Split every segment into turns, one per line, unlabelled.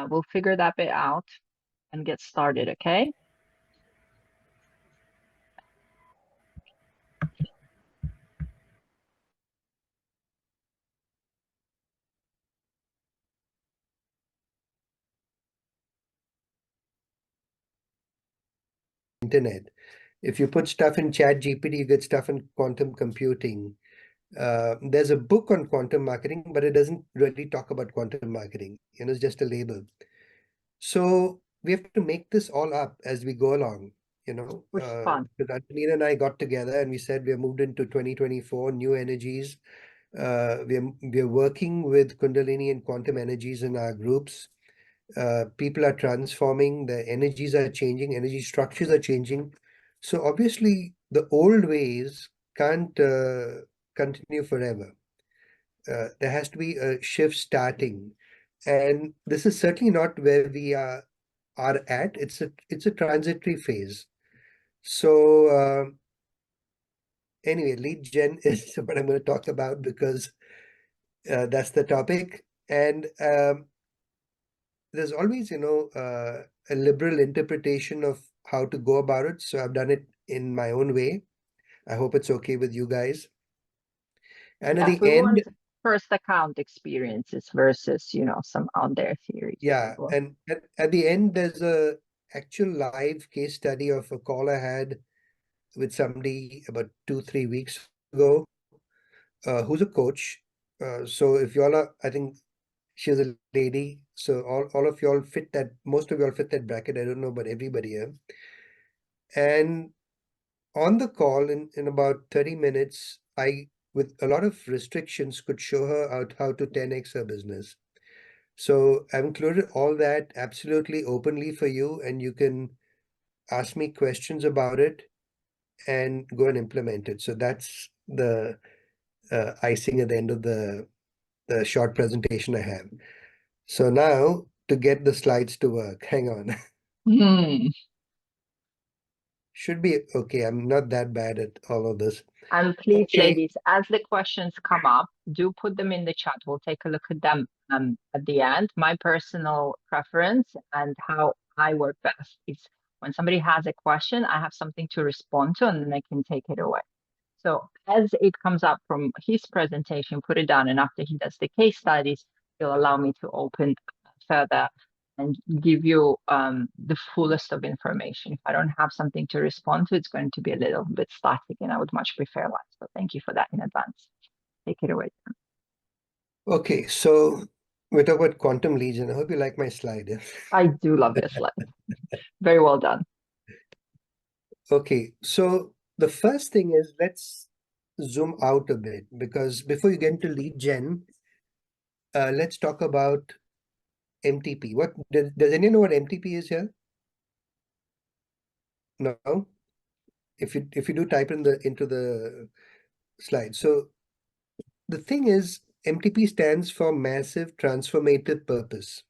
we'll figure that bit out and get started, okay?
Internet. If you put stuff in Chat GPT, you get stuff in quantum computing. There's a book on quantum marketing, but it doesn't really talk about quantum marketing. It's just a label. So we have to make this all up as we go along.
Which is fun.
Because Antonina and I got together and we said we are moved into 2024, new energies. We are working with Kundalini and quantum energies in our groups. People are transforming, the energies are changing, energy structures are changing. So obviously the old ways can't continue forever. There has to be a shift starting. And this is certainly not where we are at. It's a transitory phase. So anyway, lead gen is what I'm going to talk about because that's the topic. And there's always, a liberal interpretation of how to go about it. So I've done it in my own way. I hope it's okay with you guys. And at
Yes,
the
we
end,
want first account experiences versus, some out there theories.
yeah, and at the end, there's a actual live case study of a call I had with somebody about 2-3 weeks ago, who's a coach. So if y'all are, I think she's a lady. So all of y'all fit that, most of y'all fit that bracket. I don't know about everybody here. And on the call in about 30 minutes, I, with a lot of restrictions, could show her out how to 10x her business. So I've included all that absolutely openly for you, and you can ask me questions about it and go and implement it. So that's the icing at the end of the short presentation I have. So now to get the slides to work, hang on. Should be okay. I'm not that bad at all of this.
And please,
Okay.
ladies, as the questions come up, do put them in the chat. We'll take a look at them at the end. My personal preference and how I work best is when somebody has a question, I have something to respond to, and then I can take it away. So as it comes up from his presentation, put it down, and after he does the case studies, he'll allow me to open further and give you the fullest of information. If I don't have something to respond to, it's going to be a little bit static, and I would much prefer live. So thank you for that in advance. Take it away.
Okay, so we're talking about quantum legion. I hope you like my slide.
I do love this slide. Very well done.
Okay, so the first thing is let's zoom out a bit, because before you get into lead gen, let's talk about MTP. What does anyone know what MTP is here? No? If you do, type in into the slide. So the thing is, MTP stands for massive transformative purpose.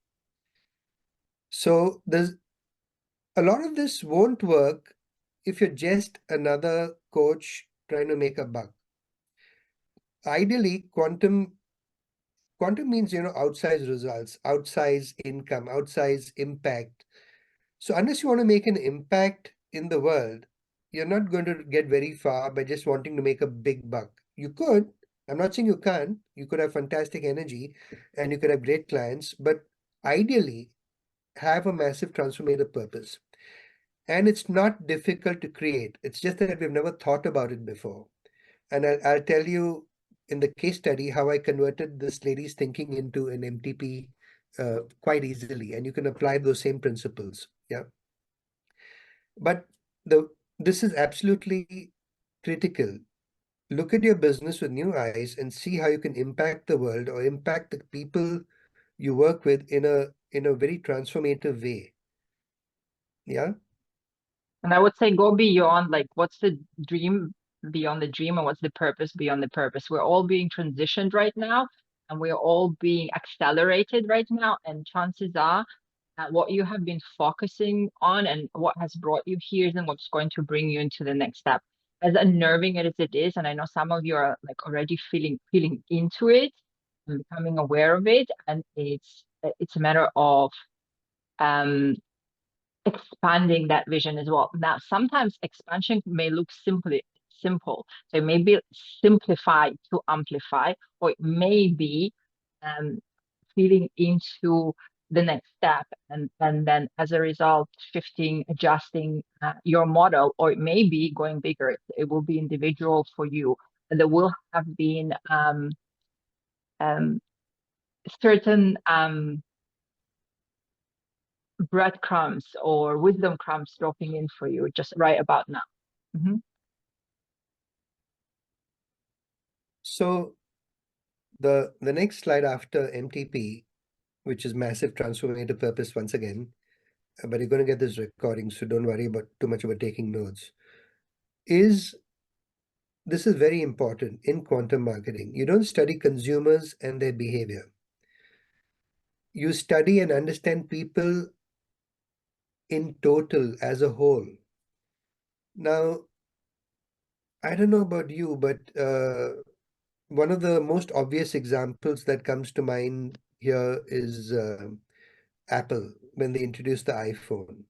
So there's a lot of this won't work if you're just another coach trying to make a buck. Ideally, quantum means, outsized results, outsized income, outsized impact. So unless you want to make an impact in the world, you're not going to get very far by just wanting to make a big buck. You could, I'm not saying you can't, you could have fantastic energy and you could have great clients, but ideally have a massive transformative purpose. And it's not difficult to create. It's just that we've never thought about it before. And I'll tell you in the case study how I converted this lady's thinking into an MTP quite easily. And you can apply those same principles. Yeah. But this is absolutely critical. Look at your business with new eyes and see how you can impact the world or impact the people you work with in a very transformative way. Yeah.
And I would say go beyond, like, what's the dream beyond the dream, and what's the purpose beyond the purpose. We're all being transitioned right now, and we're all being accelerated right now. And chances are that what you have been focusing on and what has brought you here and what's going to bring you into the next step. As unnerving as it is, and I know some of you are like already feeling into it and becoming aware of it, and it's it's a matter of expanding that vision as well. Now, sometimes expansion may look simple. So it may be simplify to amplify, or it may be feeding into the next step, and then as a result, shifting, adjusting your model, or it may be going bigger. It will be individual for you. And there will have been certain breadcrumbs or wisdom crumbs dropping in for you just right about now. Mm-hmm.
So the next slide after MTP, which is massive transformative purpose once again, but you're going to get this recording, so don't worry about too much about taking notes, this is very important in quantum marketing. You don't study consumers and their behavior. You study and understand people in total as a whole. Now, I don't know about you, but one of the most obvious examples that comes to mind here is Apple when they introduced the iPhone.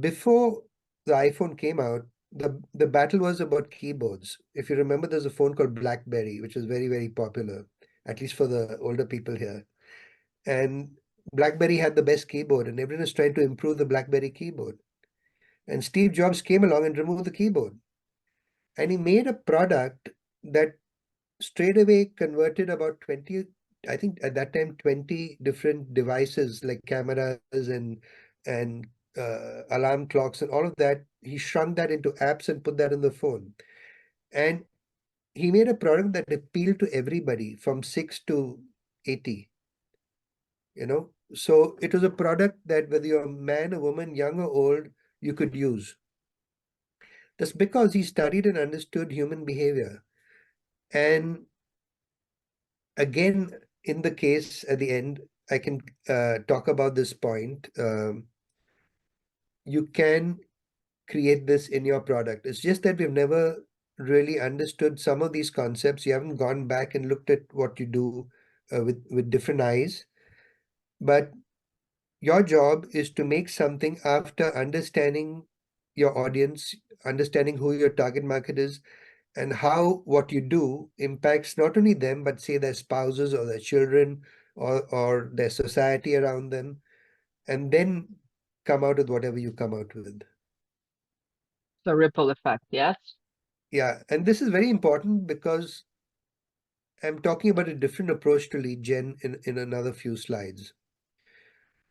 Before the iPhone came out, the battle was about keyboards. If you remember, there's a phone called BlackBerry, which was very, very popular, at least for the older people here. And BlackBerry had the best keyboard, and everyone was trying to improve the BlackBerry keyboard. And Steve Jobs came along and removed the keyboard. And he made a product that straight away converted about 20, I think at that time, 20 different devices like cameras and alarm clocks and all of that. He shrunk that into apps and put that in the phone. And he made a product that appealed to everybody from 6 to 80. So it was a product that whether you're a man, a woman, young or old, you could use. That's because he studied and understood human behavior. And again, in the case at the end, I can talk about this point. You can create this in your product. It's just that we've never really understood some of these concepts. You haven't gone back and looked at what you do with different eyes. But your job is to make something after understanding your audience, understanding who your target market is, and how what you do impacts not only them, but say their spouses or their children or their society around them, and then come out with whatever you come out with.
The ripple effect, yes?
Yeah, and this is very important because I'm talking about a different approach to lead gen in another few slides.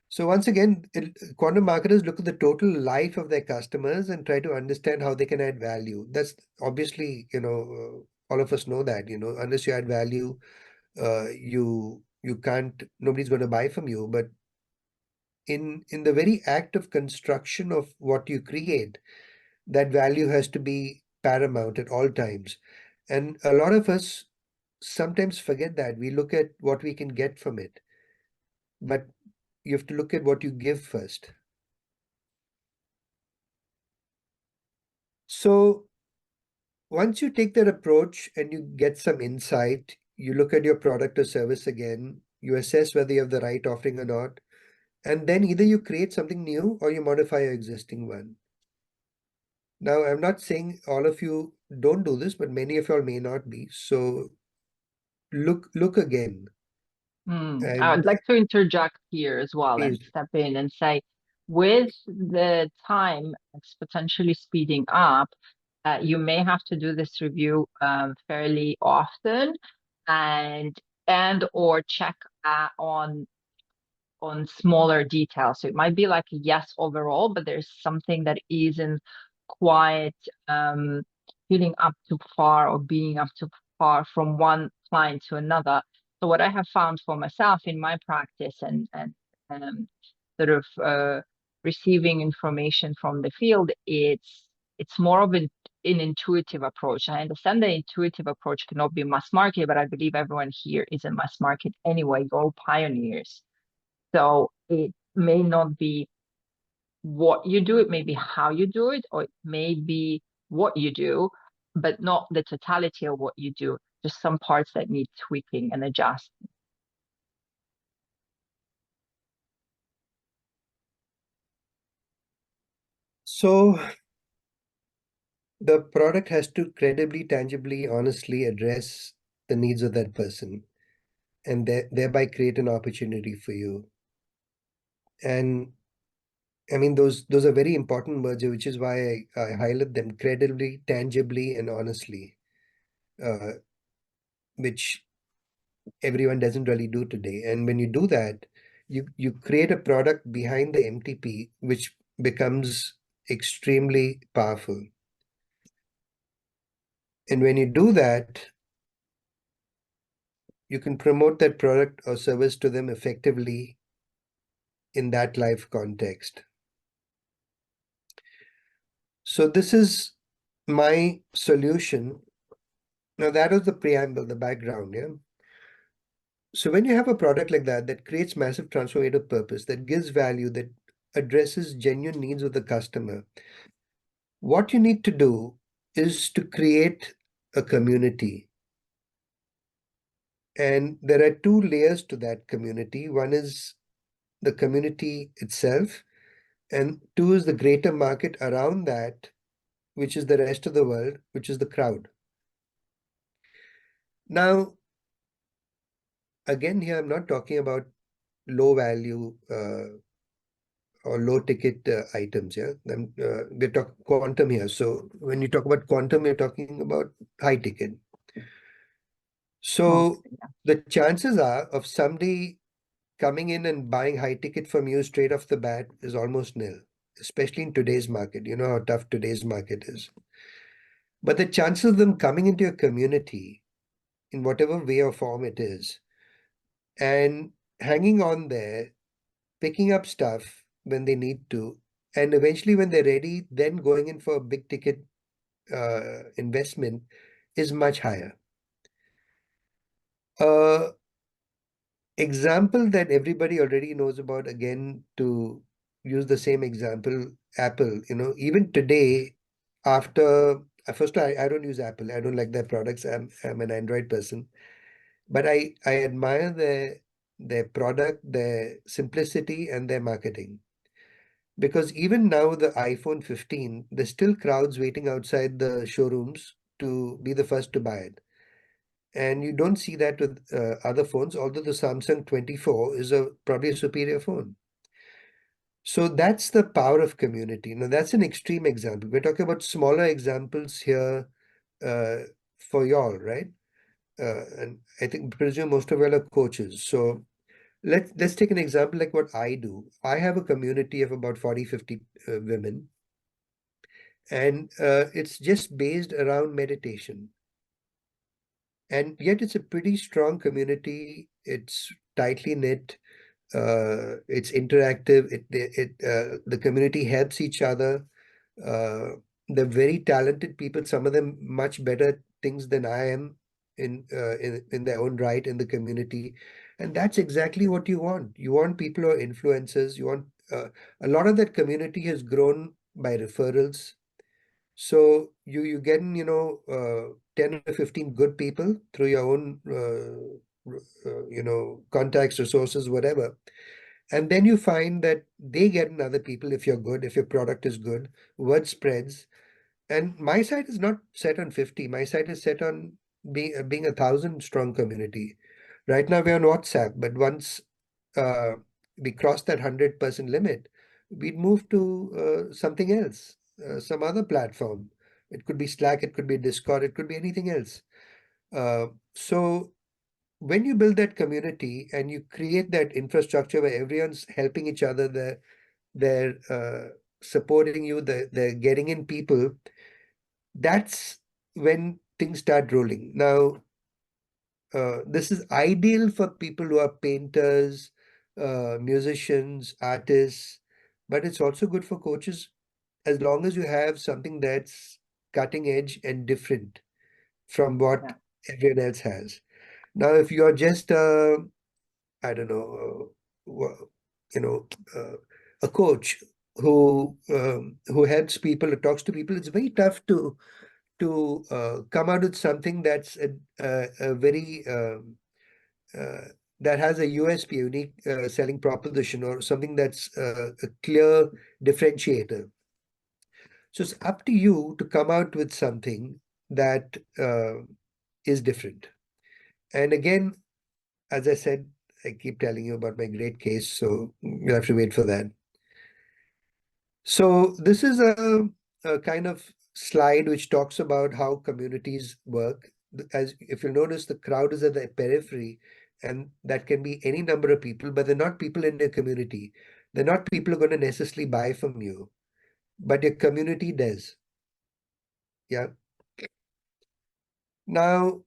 So once again, quantum marketers look at the total life of their customers and try to understand how they can add value. That's obviously, all of us know that, unless you add value, you can't, nobody's going to buy from you. But in the very act of construction of what you create, that value has to be paramount at all times. And a lot of us sometimes forget that. We look at what we can get from it. But you have to look at what you give first. So once you take that approach and you get some insight, you look at your product or service again, you assess whether you have the right offering or not, and then either you create something new or you modify your existing one. Now, I'm not saying all of you don't do this, but many of y'all may not be. So look again.
I would
And
like to interject here as well and
please,
step in and say, with the time exponentially speeding up, you may have to do this review fairly often and or check on smaller details. So it might be like a yes overall, but there's something that isn't quite feeling up to par or being up to par from one client to another. So what I have found for myself in my practice and sort of receiving information from the field, it's more of an intuitive approach. I understand the intuitive approach cannot be mass market, but I believe everyone here is a mass market anyway. You're all pioneers. So it may not be what you do, it may be how you do it, or it may be what you do, but not the totality of what you do, just some parts that need tweaking and adjusting.
So the product has to credibly, tangibly, honestly address the needs of that person and thereby create an opportunity for you. And I mean, those are very important words, which is why I highlight them: credibly, tangibly, and honestly, uh, which everyone doesn't really do today. And when you do that, you create a product behind the MTP, which becomes extremely powerful. And when you do that, you can promote that product or service to them effectively in that life context. So this is my solution. Now that was the preamble, the background, yeah. So when you have a product like that creates massive transformative purpose, that gives value, that addresses genuine needs of the customer, what you need to do is to create a community. And there are two layers to that community. One is the community itself, and two is the greater market around that, which is the rest of the world, which is the crowd. Now, again, here I'm not talking about low value or low ticket items. Yeah, we're talking quantum here. So when you talk about quantum, you're talking about high ticket. So
Mostly, yeah.
the chances are of somebody coming in and buying high ticket from you straight off the bat is almost nil, especially in today's market. You know how tough today's market is. But the chances of them coming into your community in whatever way or form it is, and hanging on there, picking up stuff when they need to, and eventually when they're ready, then going in for a big ticket investment is much higher. Example that everybody already knows about, again, to use the same example, Apple, even today, after, first I don't use Apple. I don't like their products. I'm an Android person. But I admire their product, their simplicity, and their marketing. Because even now, the iPhone 15, there's still crowds waiting outside the showrooms to be the first to buy it. And you don't see that with other phones, although the Samsung 24 is probably a superior phone. So that's the power of community. Now, that's an extreme example. We're talking about smaller examples here uh, for y'all, right? And I think, presume most of y'all are coaches. So let's take an example like what I do. I have a community of about 40, 50 women, and it's just based around meditation. And yet it's a pretty strong community. It's tightly knit. It's interactive. The community helps each other. They're very talented people. Some of them much better at things than I am in their own right in the community, and that's exactly what you want. You want people who are influencers. You want a lot of that community has grown by referrals. So you get 10 or 15 good people through your own contacts, resources, whatever. And then you find that they get in other people if you're good, if your product is good, word spreads. And my site is not set on 50. My site is set on being 1,000 strong community. Right now we're on WhatsApp, but once uh, we cross that 100% limit, we'd move to something else, some other platform. It could be Slack, it could be Discord, it could be anything else. So when you build that community and you create that infrastructure where everyone's helping each other, they're supporting you, they're getting in people, that's when things start rolling. Now, this is ideal for people who are painters, musicians, artists, but it's also good for coaches as long as you have something that's cutting edge and different from what
Yeah.
everyone else has. Now, if you're just, I don't know, you know, uh, a coach who helps people, who talks to people, it's very tough to come out with something that's a very uh, that has a USP, unique selling proposition, or something that's a clear differentiator. So it's up to you to come out with something that is different. And again, as I said, I keep telling you about my great case, so you'll have to wait for that. So this is a kind of slide which talks about how communities work. As if you notice, the crowd is at the periphery, and that can be any number of people, but they're not people in your community. They're not people who are going to necessarily buy from you, but your community does. Yeah. Now,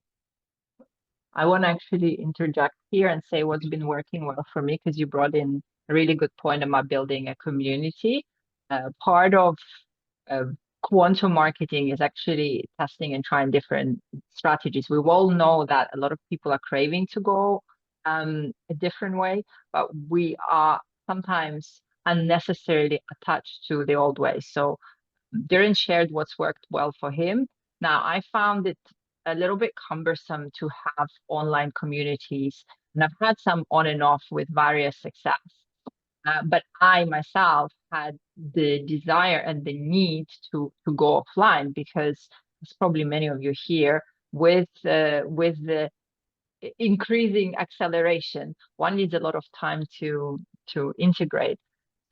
I want to actually interject here and say what's been working well for me, because you brought in a really good point about building a community. Part of uh, quantum marketing is actually testing and trying different strategies. We all know that a lot of people are craving to go a different way, but we are sometimes unnecessarily attached to the old way. So Dhiren shared what's worked well for him. Now, I found it a little bit cumbersome to have online communities, and I've had some on and off with various success. But I myself had the desire and the need to go offline, because as probably many of you here, with the increasing acceleration, one needs a lot of time to integrate.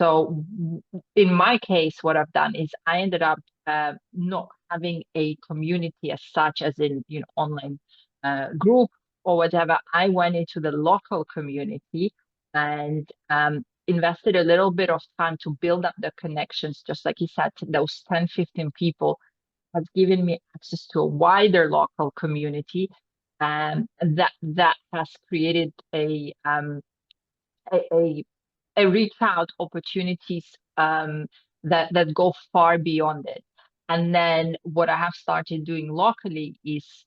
So in my case, what I've done is I ended up not having a community as such, as in online group or whatever. I went into the local community and invested a little bit of time to build up the connections, just like he said. Those 10, 15 people has given me access to a wider local community, and that has created a reach out opportunities that go far beyond it. And then what I have started doing locally is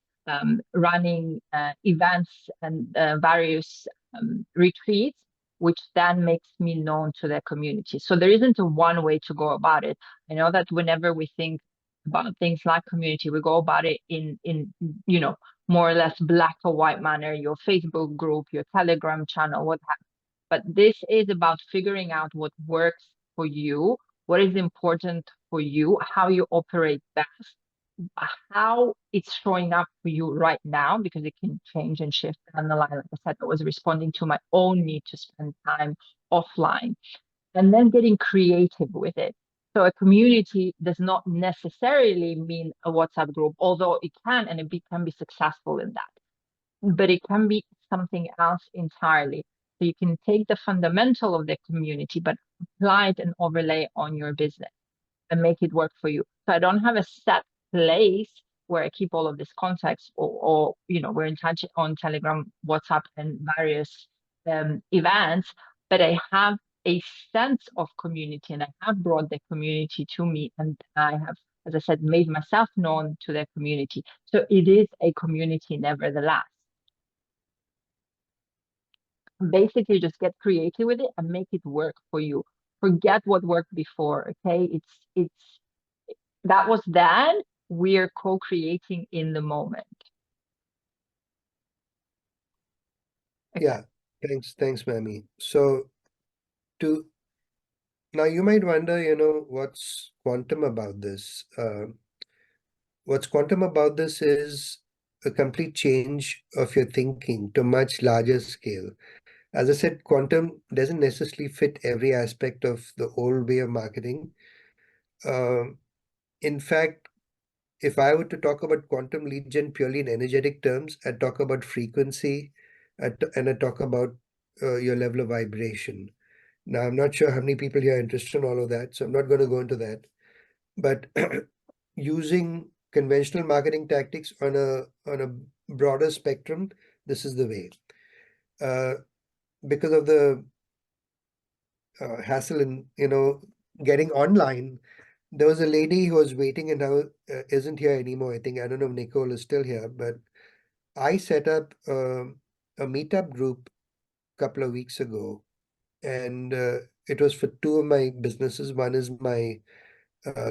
running events and various retreats, which then makes me known to the community. So there isn't a one way to go about it. I know that whenever we think about things like community, we go about it in more or less black or white manner, your Facebook group, your Telegram channel, what have. But this is about figuring out what works for you, what is important for you, how you operate best, how it's showing up for you right now, because it can change and shift down the line. Like I said, I was responding to my own need to spend time offline, and then getting creative with it. So a community does not necessarily mean a WhatsApp group, although it can, and it can be successful in that. But it can be something else entirely. So you can take the fundamental of the community, but apply it and overlay on your business and make it work for you. So I don't have a set place where I keep all of this context, or we're in touch on Telegram, WhatsApp, and various events, but I have a sense of community, and I have brought the community to me, and I have, as I said, made myself known to the community. So it is a community nevertheless. Basically, just get creative with it and make it work for you. Forget what worked before. Okay, it's that was then. We're co-creating in the moment. Okay.
yeah, thanks, Mammy. So to now you might wonder, what's quantum about this? What's quantum about this is a complete change of your thinking to a much larger scale. As I said, quantum doesn't necessarily fit every aspect of the old way of marketing. In fact, if I were to talk about quantum lead gen purely in energetic terms, I'd talk about frequency, and I talk about your level of vibration. Now, I'm not sure how many people here are interested in all of that, so I'm not going to go into that. But using conventional marketing tactics on a broader spectrum, this is the way. Because of the hassle in getting online, there was a lady who was waiting and now isn't here anymore. I think, I don't know if Nicole is still here, but I set up a meetup group a couple of weeks ago, and it was for two of my businesses. One is my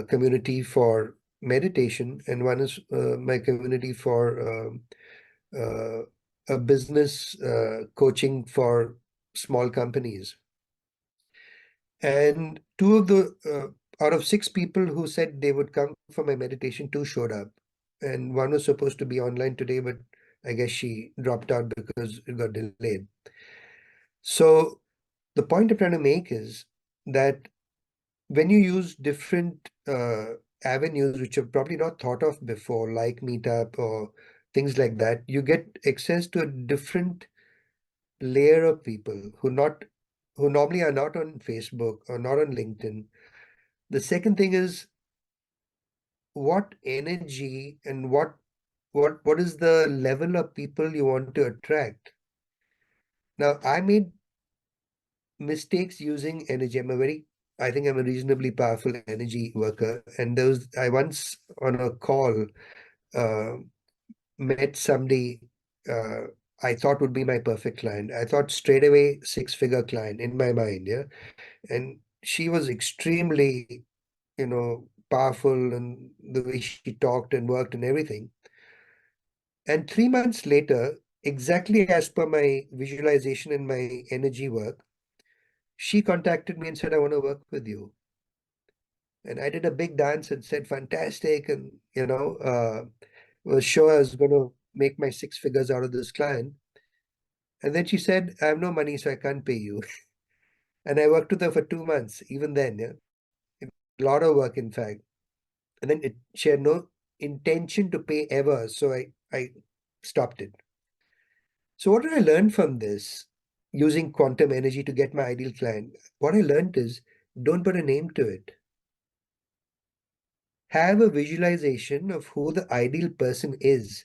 community for meditation, and one is my community for a business coaching for small companies. And two of the out of 6 people who said they would come for my meditation, 2 showed up. And one was supposed to be online today, but I guess she dropped out because it got delayed. So the point I'm trying to make is that when you use different avenues which you've probably not thought of before, like Meetup or things like that, you get access to a different layer of people who normally are not on Facebook or not on LinkedIn. The second thing is what energy and what is the level of people you want to attract. Now, I made mistakes using energy. I think I'm a reasonably powerful energy worker. And I once on a call uh, met somebody uh, I thought would be my perfect client. I thought straight away 6-figure client in my mind, yeah. And she was extremely, powerful, and the way she talked and worked and everything. And 3 months later, exactly as per my visualization and my energy work, she contacted me and said, I want to work with you. And I did a big dance and said, fantastic. And, was sure I was going to make my 6 figures out of this client. And then she said, I have no money, so I can't pay you. And I worked with her for 2 months, even then, yeah. A lot of work, in fact. And then she had no intention to pay ever. So I stopped it. So what did I learn from this using quantum energy to get my ideal client? What I learned is don't put a name to it. Have a visualization of who the ideal person is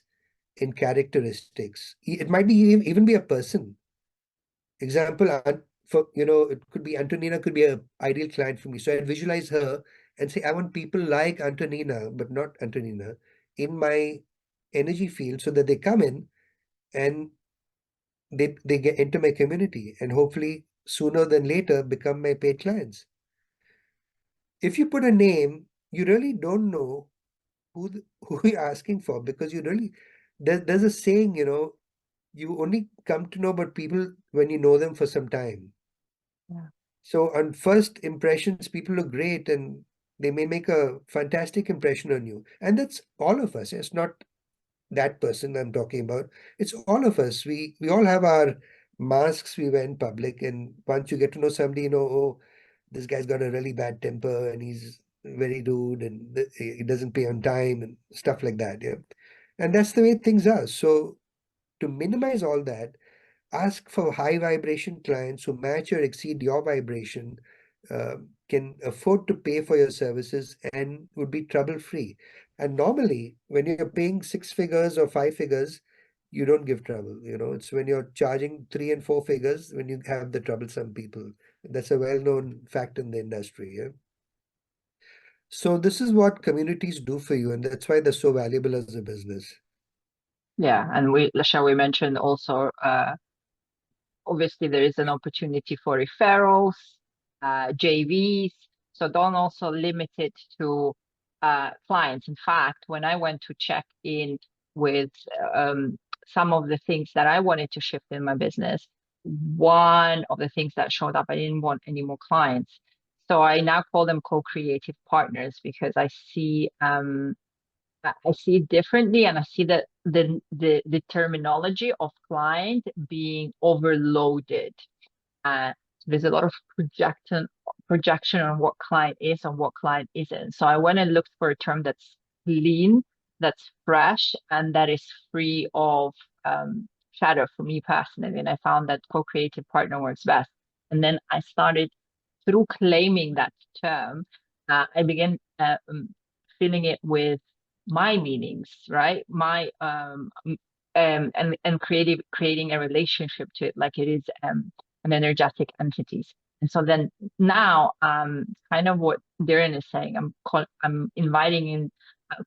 in characteristics. It might be even be a person. Example, it could be Antonina could be a ideal client for me. So I'd visualize her and say, I want people like Antonina, but not Antonina, in my energy field so that they come in and they get into my community and hopefully sooner than later become my paid clients. If you put a name, you really don't know who you're asking for, because there's a saying, you only come to know about people when you know them for some time.
Yeah.
So on first impressions, people look great and they may make a fantastic impression on you. And that's all of us. It's not that person I'm talking about. It's all of us. We all have our masks we wear in public, and once you get to know somebody, oh, this guy's got a really bad temper and he's very rude and he doesn't pay on time and stuff like that. Yeah. And that's the way things are. So to minimize all that, ask for high vibration clients who match or exceed your vibration, uh, can afford to pay for your services and would be trouble free. And normally, when you're paying 6 figures or 5 figures, you don't give trouble. It's when you're charging 3 and 4 figures when you have the troublesome people. That's a well-known fact in the industry. Yeah. So this is what communities do for you, and that's why they're so valuable as a business.
Yeah, and shall we mention also, obviously there is an opportunity for referrals, JVs. So don't also limit it to clients. In fact, when I went to check in with some of the things that I wanted to shift in my business, one of the things that showed up, I didn't want any more clients. So I now call them co-creative partners, because I see it differently, and I see that the terminology of client being overloaded. Uh, there's a lot of projection on what client is and what client isn't. So I went and looked for a term that's clean, that's fresh, and that is free of shadow for me personally. And I found that co-creative partner works best. And then I started, through claiming that term, I began filling it with my meanings, right? My and creating a relationship to it, like it is an energetic entities. And so then now, kind of what Dhiren is saying, I'm inviting in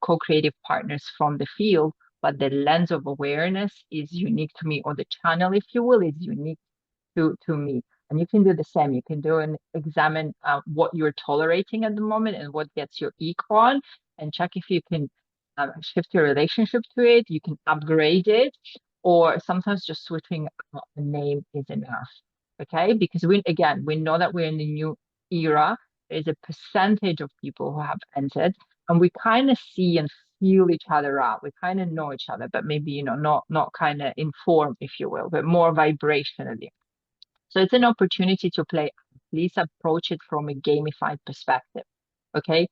co-creative partners from the field, but the lens of awareness is unique to me, or the channel, if you will, is unique to me. And you can do the same. You can do and examine what you're tolerating at the moment and what gets your eco on, and check if you can shift your relationship to it. You can upgrade it, or sometimes just switching a name is enough. Okay, because we know that we're in a new era, There's a percentage of people who have entered, and we kind of see and feel each other out. We kind of know each other, but maybe, not kind of informed, if you will, but more vibrationally. So it's an opportunity to play. Please approach it from a gamified perspective. Okay,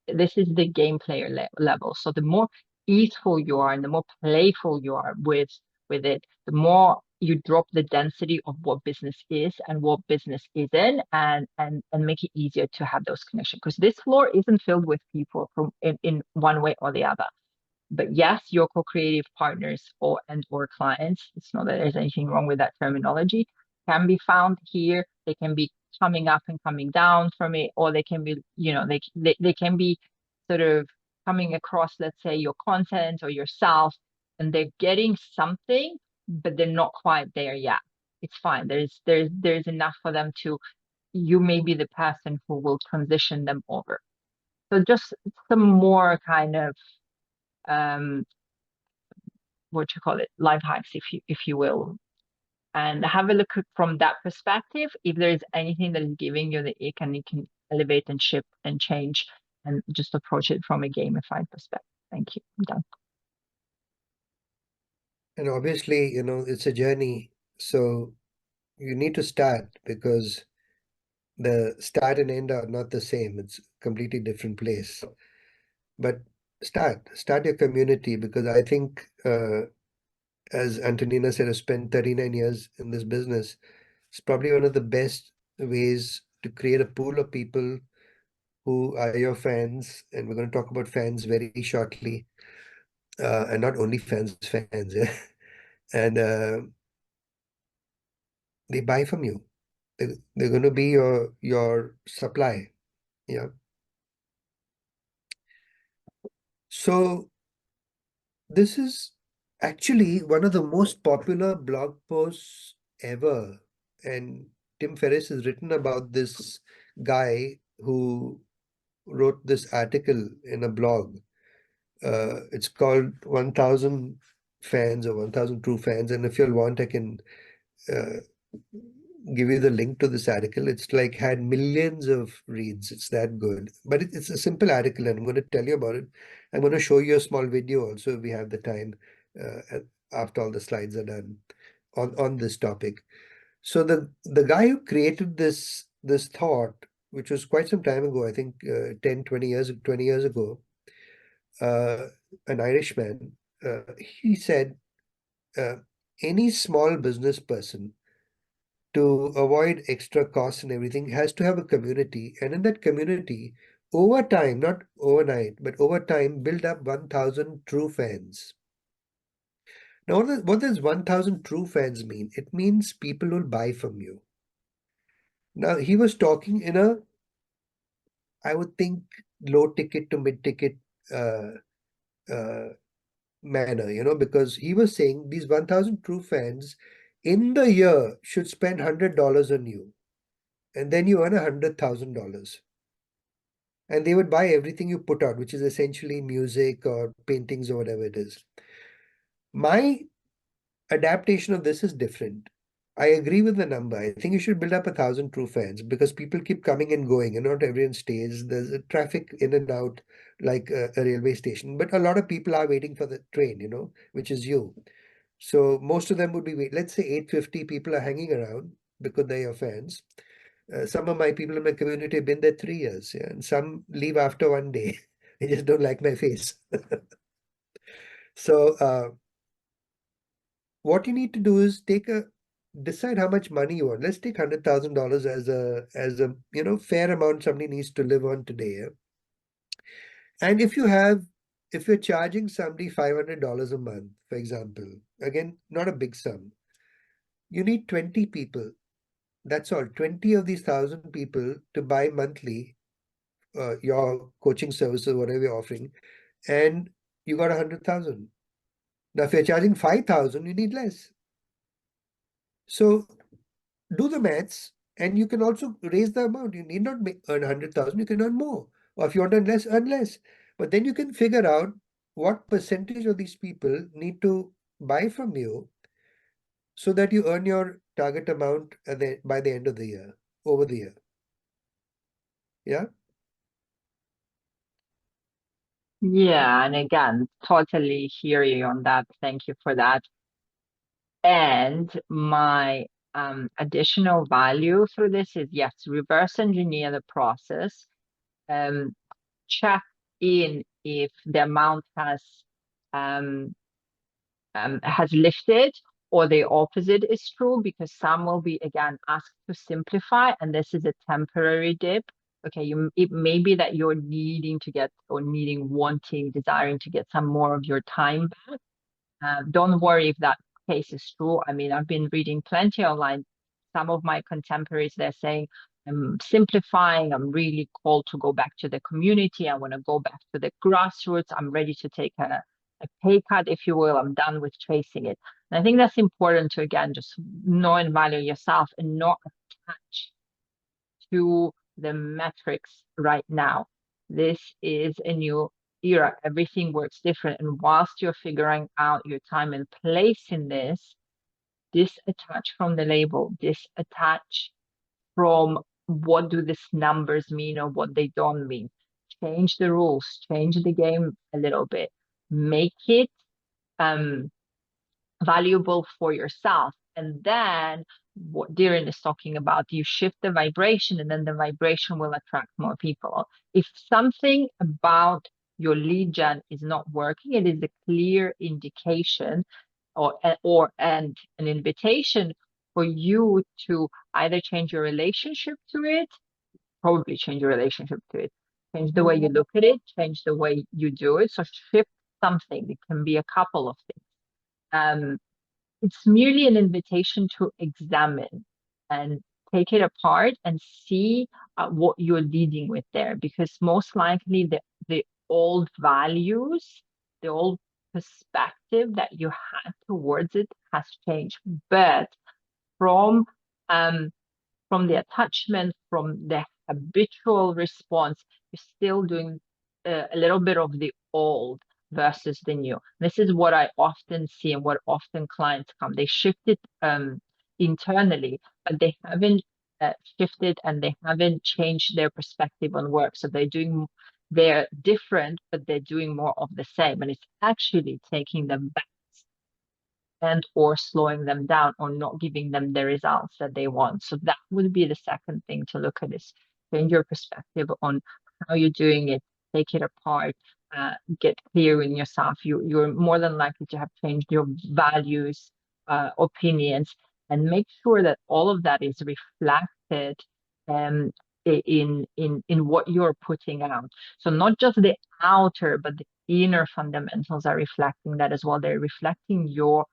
this is the game player level. So the more easeful you are and the more playful you are with it, the more you drop the density of what business is and what business isn't, and make it easier to have those connections. Because this floor isn't filled with people from in one way or the other. But yes, your co-creative partners or clients, it's not that there's anything wrong with that terminology, can be found here. They can be coming up and coming down from it, or they can be, they can be sort of coming across, let's say, your content or yourself, and they're getting something, but they're not quite there yet. It's fine. There's enough for them to, you may be the person who will transition them over. So just some more kind of what you call it, life hacks, if you will, and have a look from that perspective. If there is anything that is giving you the ick, and you can elevate and shift and change, and just approach it from a gamified perspective. Thank you. I'm done.
And obviously, it's a journey. So you need to start, because the start and end are not the same. It's a completely different place. But start your community, because I think, as Antonina said, I spent 39 years in this business. It's probably one of the best ways to create a pool of people who are your fans. And we're going to talk about fans very shortly. And not only fans, yeah. And they buy from you. They're going to be your supply. Yeah. So this is actually one of the most popular blog posts ever. And Tim Ferriss has written about this guy who wrote this article in a blog. It's called 1000 Fans, or 1000 True Fans. And if you'll want, I can uh, give you the link to this article. It's like had millions of reads. It's that good. But it's a simple article, and I'm going to tell you about it. I'm going to show you a small video also if we have the time, after all the slides are done on this topic. So the guy who created this thought, which was quite some time ago, I think 10, 20 years ago, uh, an Irishman, he said, uh, any small business person, to avoid extra costs and everything, has to have a community. And in that community, over time, not overnight, but over time, build up 1000 true fans. Now, what does 1000 true fans mean? It means people will buy from you. Now, he was talking in a, I would think, low ticket to mid ticket uh, uh, manner, because he was saying these 1000 true fans in the year should spend $100 on you, and then you earn $100,000. And they would buy everything you put out, which is essentially music or paintings or whatever it is. My adaptation of this is different. I agree with the number. I think you should build up 1000 true fans, because people keep coming and going, and not everyone stays. There's a traffic in and out, like a railway station. But a lot of people are waiting for the train, which is you. So most of them would be let's say 850 people are hanging around because they're your fans. Some of my people in my community have been there 3 years, yeah, and some leave after one day. They just don't like my face. So what you need to do is decide how much money you want. Let's take $100,000 as a fair amount somebody needs to live on today. Yeah? And if you're charging somebody $500 a month, for example, again, not a big sum, you need 20 people. That's all. 20 of these 1000 people to buy monthly your coaching services, whatever you're offering, and you got 100,000. Now, if you're charging 5,000, you need less. So do the maths, and you can also raise the amount. You need not earn 100,000. You can earn more. Or if you want to earn less. But then you can figure out what percentage of these people need to buy from you, so that you earn your target amount by the end of the year, over the year. Yeah.
Yeah, and again, totally hear you on that. Thank you for that. And my additional value through this is, yes, reverse engineer the process, check in if the amount has lifted, or the opposite is true, because some will be, again, asked to simplify, and this is a temporary dip. Okay, it may be that you're needing to get, or wanting, desiring to get some more of your time back. Don't worry if that case is true. I mean, I've been reading plenty online. Some of my contemporaries, they're saying, I'm simplifying. I'm really called to go back to the community. I want to go back to the grassroots. I'm ready to take a pay cut, if you will. I'm done with chasing it. And I think that's important to, again, just know and value yourself and not attach to the metrics right now. This is a new era. Everything works different. And whilst you're figuring out your time and place in this, disattach from the label, disattach from what do these numbers mean or what they don't mean. Change the rules, change the game a little bit, make it valuable for yourself. And then what Dhiren is talking about, you shift the vibration, and then the vibration will attract more people. If something about your lead gen is not working, it is a clear indication and an invitation for you to either change your relationship to it, probably change your relationship to it, change the way you look at it, change the way you do it. So shift something. It can be a couple of things. It's merely an invitation to examine and take it apart and see what you're leading with there, because most likely the old values, the old perspective that you had towards it has changed. But from the attachment, from the habitual response, you're still doing a little bit of the old versus the new. This is what I often see and what often clients come. They shift it internally, but they haven't shifted and they haven't changed their perspective on work. So they're different, but they're doing more of the same. And it's actually taking them back and or slowing them down or not giving them the results that they want. So that would be the second thing to look at, is change your perspective on how you're doing it, take it apart, get clear in yourself. You're more than likely to have changed your values, opinions, and make sure that all of that is reflected in what you're putting out. So not just the outer, but the inner fundamentals are reflecting that as well. They're reflecting your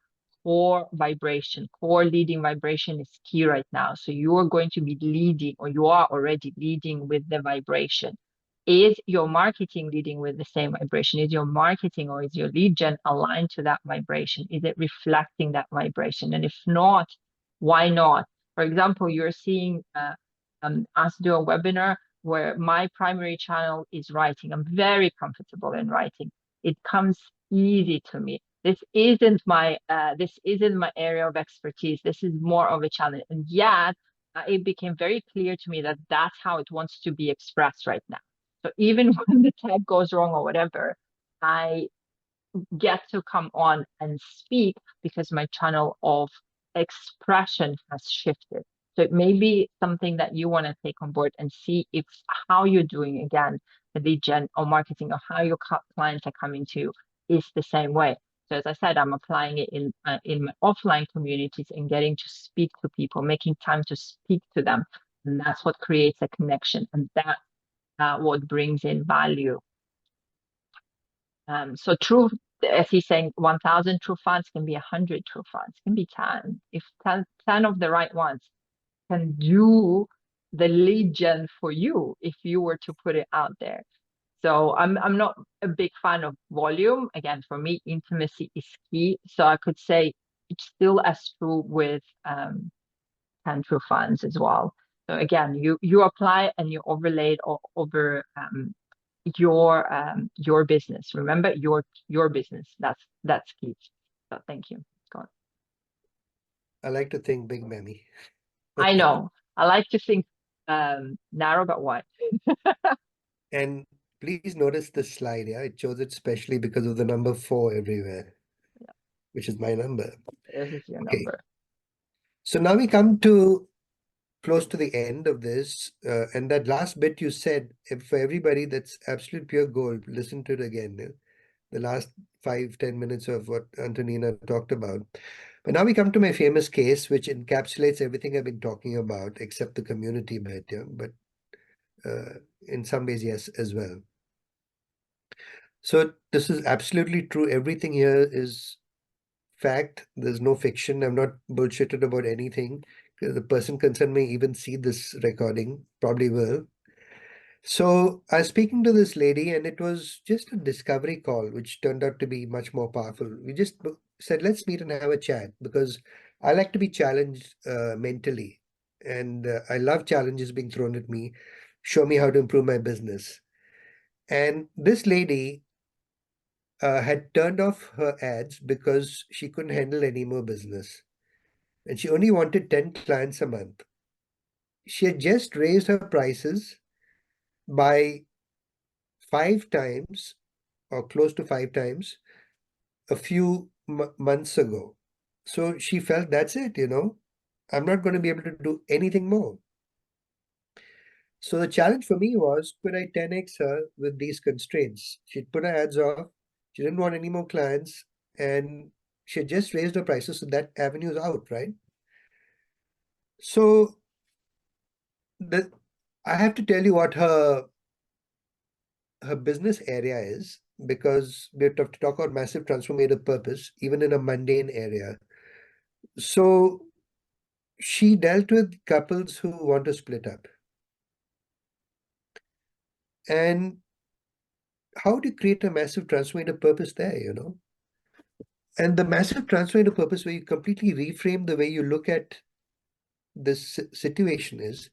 core vibration. Core leading vibration is key right now. So you are going to be leading, or you are already leading with the vibration. Is your marketing leading with the same vibration? Is your marketing or is your lead gen aligned to that vibration? Is it reflecting that vibration? And if not, why not? For example, you're seeing us do a webinar where my primary channel is writing. I'm very comfortable in writing. It comes easy to me. This isn't my area of expertise. This is more of a challenge. And yet it became very clear to me that that's how it wants to be expressed right now. So even when the tag goes wrong or whatever, I get to come on and speak because my channel of expression has shifted. So it may be something that you want to take on board and see if how you're doing, again, the lead gen or marketing, or how your clients are coming to you is the same way. So as I said, I'm applying it in my offline communities and getting to speak to people, making time to speak to them. And that's what creates a connection. And that's what brings in value. So true, as he's saying, 1,000 true fans can be 100 true fans, can be 10. If 10 of the right ones can do the lead gen for you, if you were to put it out there. So I'm not a big fan of volume. Again, for me, intimacy is key. So I could say it's still as true with 10 true fans as well. So again, you apply and you overlay it over your business. Remember, your business. That's key. So thank you, Scott.
I like to think big, Mammy.
I know. I like to think Narrow but wide.
And please notice the slide, yeah? It shows it specially because of the number 4 everywhere,
Yeah.
which is my number.
This is your
Okay.
number.
So now we come to close to the end of this, and that last bit you said, for everybody, that's absolute pure gold. Listen to it again. Yeah? The last 5-10 minutes of what Antonina talked about. But now we come to my famous case, which encapsulates everything I've been talking about, except the community bit. Yeah? But in some ways, yes, as well. So this is absolutely true. Everything here is fact. There's no fiction. I'm not bullshitted about anything. The person concerned may even see this recording, probably will. So I was speaking to this lady, and it was just a discovery call, which turned out to be much more powerful. We just said, let's meet and have a chat because I like to be challenged mentally. And I love challenges being thrown at me, show me how to improve my business. And this lady had turned off her ads because she couldn't handle any more business. And she only wanted 10 clients a month. She had just raised her prices by 5 times or close to 5 times a few months ago. So she felt that's it, I'm not going to be able to do anything more. So the challenge for me was, could I 10x her with these constraints? She'd put her ads off. She didn't want any more clients. And she had just raised her prices. So that avenue is out, right? So I have to tell you what her business area is, because we have to talk about massive transformative purpose, even in a mundane area. So she dealt with couples who want to split up. And how do you create a massive transformative purpose there? And the massive transformative purpose where you completely reframe the way you look at this situation is,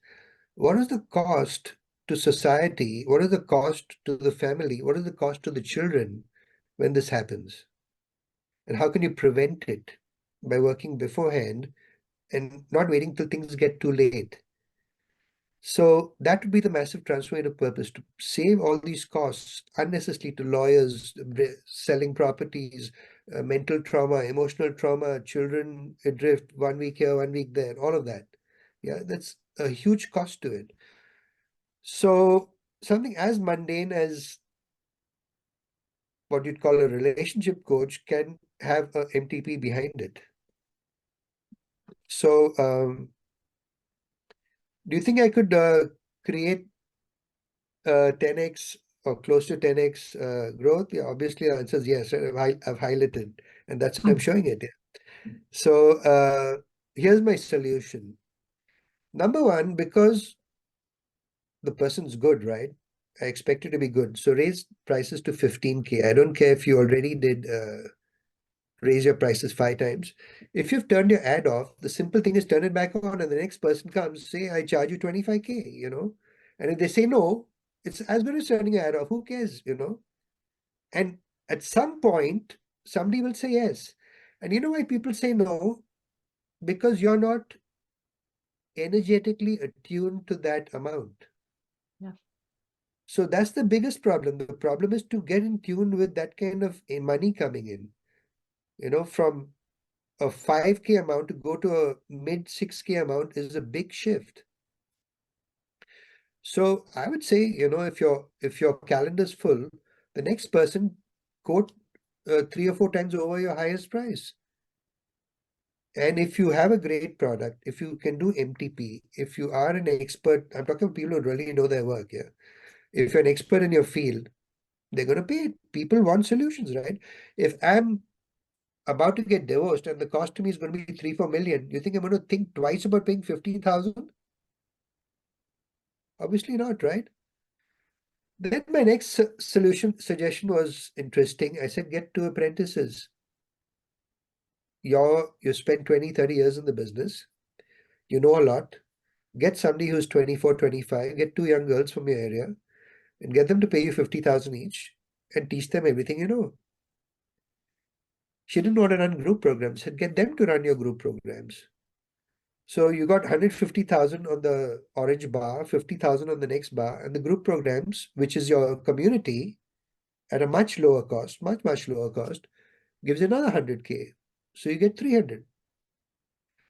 what is the cost to society? What is the cost to the family? What is the cost to the children when this happens? And how can you prevent it by working beforehand and not waiting till things get too late? So that would be the massive transformative purpose, to save all these costs unnecessarily to lawyers, selling properties, mental trauma, emotional trauma, children adrift 1 week here, 1 week there, all of that. Yeah, that's a huge cost to it. So something as mundane as what you'd call a relationship coach can have a MTP behind it. So do you think I could create 10x or close to 10x growth? Yeah, obviously the answer is yes. I've highlighted, and that's why I'm showing it. Yeah. So here's my solution. Number one, because the person's good, right? I expect it to be good. So raise prices to 15K. I don't care if you already did raise your prices 5 times. If you've turned your ad off, the simple thing is turn it back on, and the next person comes, say, I charge you 25K, And if they say no, it's as good as turning your ad off. Who cares? And at some point, somebody will say yes. And you know why people say no? Because you're not energetically attuned to that amount.
Yeah.
So that's the biggest problem. The problem is to get in tune with that kind of money coming in, from a 5K amount to go to a mid 6K amount is a big shift. So I would say, if your calendar's full, the next person quote 3 or 4 times over your highest price. And if you have a great product, if you can do MTP, if you are an expert, I'm talking about people who really know their work here. If you're an expert in your field, they're going to pay it. People want solutions, right? If I'm about to get divorced and the cost to me is going to be 3-4 million, you think I'm going to think twice about paying 15,000? Obviously not, right? Then my next suggestion was interesting. I said, get 2 apprentices. You spend 20, 30 years in the business. You know a lot. Get somebody who's 24, 25, get 2 young girls from your area and get them to pay you 50,000 each and teach them everything you know. She didn't want to run group programs, said get them to run your group programs. So you got 150,000 on the orange bar, 50,000 on the next bar, and the group programs, which is your community, at a much lower cost, much lower cost, gives you another 100K. So you get 300.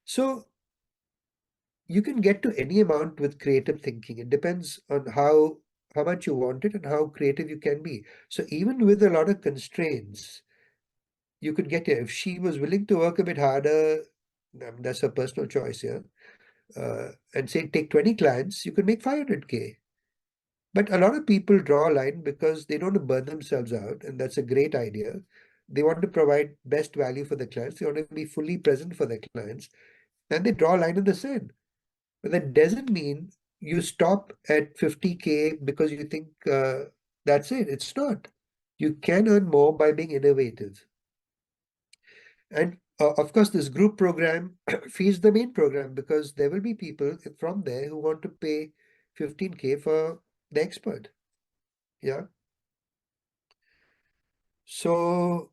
So you can get to any amount with creative thinking. It depends on how much you want it and how creative you can be. So even with a lot of constraints, you could get there. If she was willing to work a bit harder, that's her personal choice, yeah. And say take 20 clients, you could make 500K. But a lot of people draw a line because they don't want to burn themselves out, and that's a great idea. They want to provide best value for the clients. They want to be fully present for their clients, and they draw a line in the sand. But that doesn't mean you stop at 50K because you think that's it. It's not. You can earn more by being innovative. And of course, this group program feeds the main program because there will be people from there who want to pay 15K for the expert. Yeah. So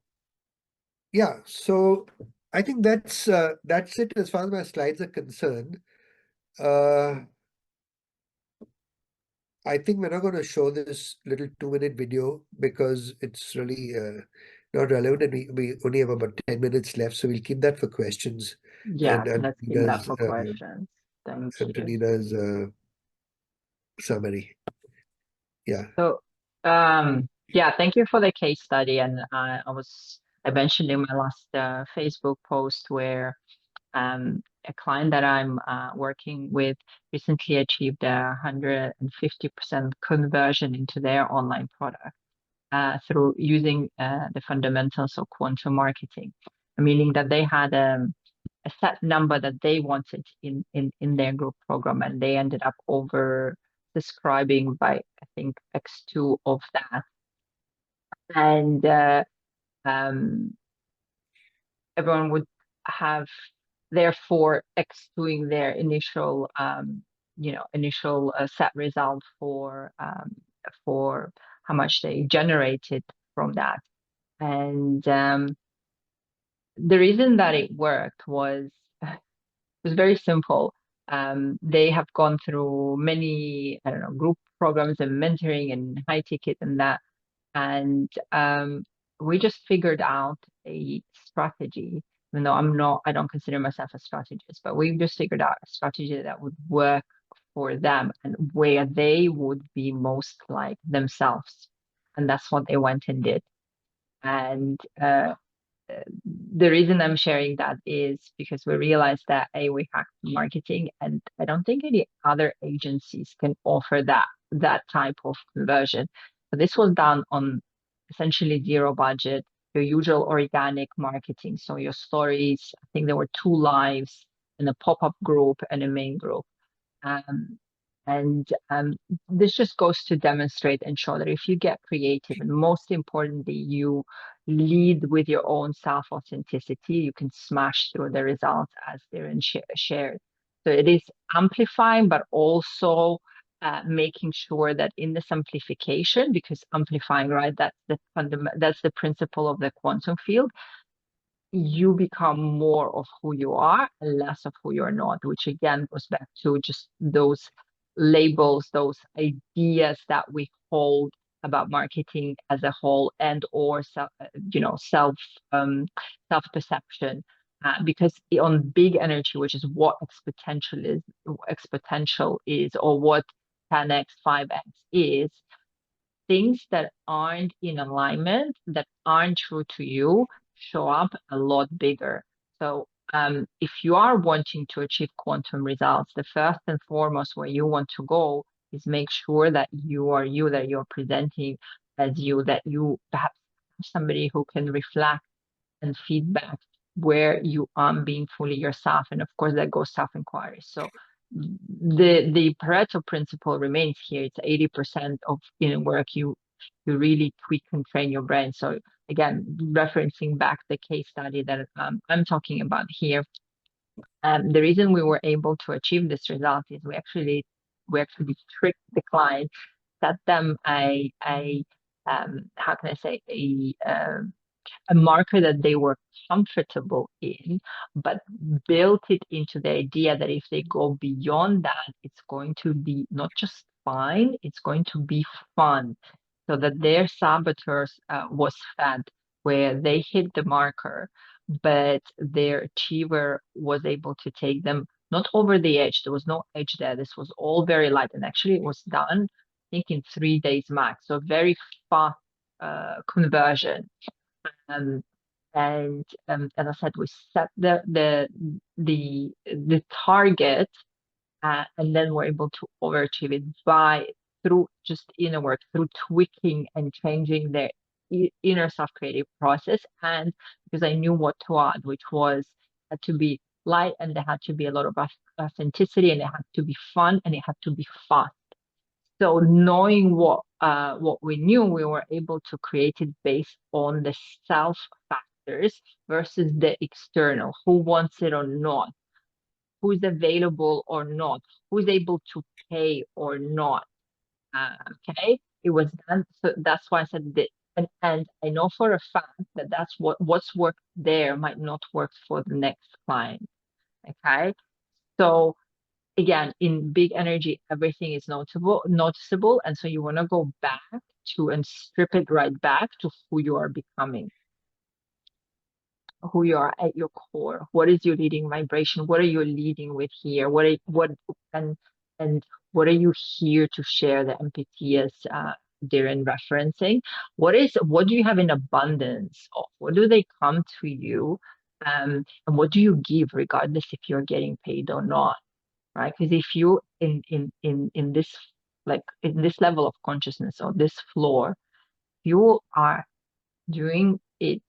yeah, so I think that's it as far as my slides are concerned. Uh, I think we're not going to show this little 2-minute video because it's really not relevant, and we only have about 10 minutes left, so we'll keep that for questions
Yeah,
and
let's keep that for questions. Thank you.
Antonina's summary. Yeah.
So, yeah, thank you for the case study. And I mentioned in my last Facebook post where a client that I'm working with recently achieved 150% conversion into their online product through using the fundamentals of quantum marketing, meaning that they had a set number that they wanted in their group program, and they ended up over describing by I think X2 of that. And um, everyone would have therefore X doing their initial initial set result for how much they generated from that. And the reason that it worked was very simple. They have gone through many, I don't know, group programs and mentoring and high ticket and that. And we just figured out a strategy, even though I don't consider myself a strategist, but we just figured out a strategy that would work for them and where they would be most like themselves. And that's what they went and did. And the reason I'm sharing that is because we realized that we hacked marketing, and I don't think any other agencies can offer that type of conversion. So this was done on essentially zero budget, your usual organic marketing. So your stories, I think there were 2 lives and a pop-up group and a main group. Um, and this just goes to demonstrate and show that if you get creative, and most importantly, you lead with your own self-authenticity, you can smash through the results as they're shared. So it is amplifying, but also making sure that in this amplification, because amplifying, right, that's the principle of the quantum field, you become more of who you are and less of who you're not, which again goes back to just those labels, those ideas that we hold about marketing as a whole, and or self perception. Because on big energy, which is what exponential is, or what 10x, 5x is, things that aren't in alignment, that aren't true to you, show up a lot bigger. So if you are wanting to achieve quantum results, the first and foremost where you want to go is make sure that you are you, that you're presenting as you, that you perhaps have somebody who can reflect and feedback where you aren't being fully yourself. And of course, that goes self-inquiry. So the Pareto principle remains here. It's 80% of inner work you really tweak and train your brain. So again, referencing back the case study that I'm talking about here, the reason we were able to achieve this result is we actually tricked the client, set them a how can I say, a a marker that they were comfortable in, but built it into the idea that if they go beyond that, it's going to be not just fine, it's going to be fun. So that their saboteurs was fed where they hit the marker, but their achiever was able to take them not over the edge. There was no edge there. This was all very light. And actually it was done, I think, in 3 days max. So very fast conversion. And as I said, we set the target, and then we're able to overachieve it through just inner work, through tweaking and changing their inner self-creative process. And because I knew what to add, which was had to be light, and there had to be a lot of authenticity, and it had to be fun, and it had to be fast. So knowing what we knew, we were able to create it based on the self factors versus the external, who wants it or not, who's available or not, who's able to pay or not. Okay, it was done. So that's why I said that. And I know for a fact that that's what's worked there might not work for the next client. Okay, so again, in big energy, everything is noticeable. And so you want to go back to and strip it right back to who you are becoming, who you are at your core. What is your leading vibration? What are you leading with here? And what are you here to share? The MPT is Dhiren referencing. What do you have in abundance of? What do they come to you? And what do you give, regardless if you're getting paid or not? Right? Because if you in this, like in this level of consciousness or this floor, you are doing it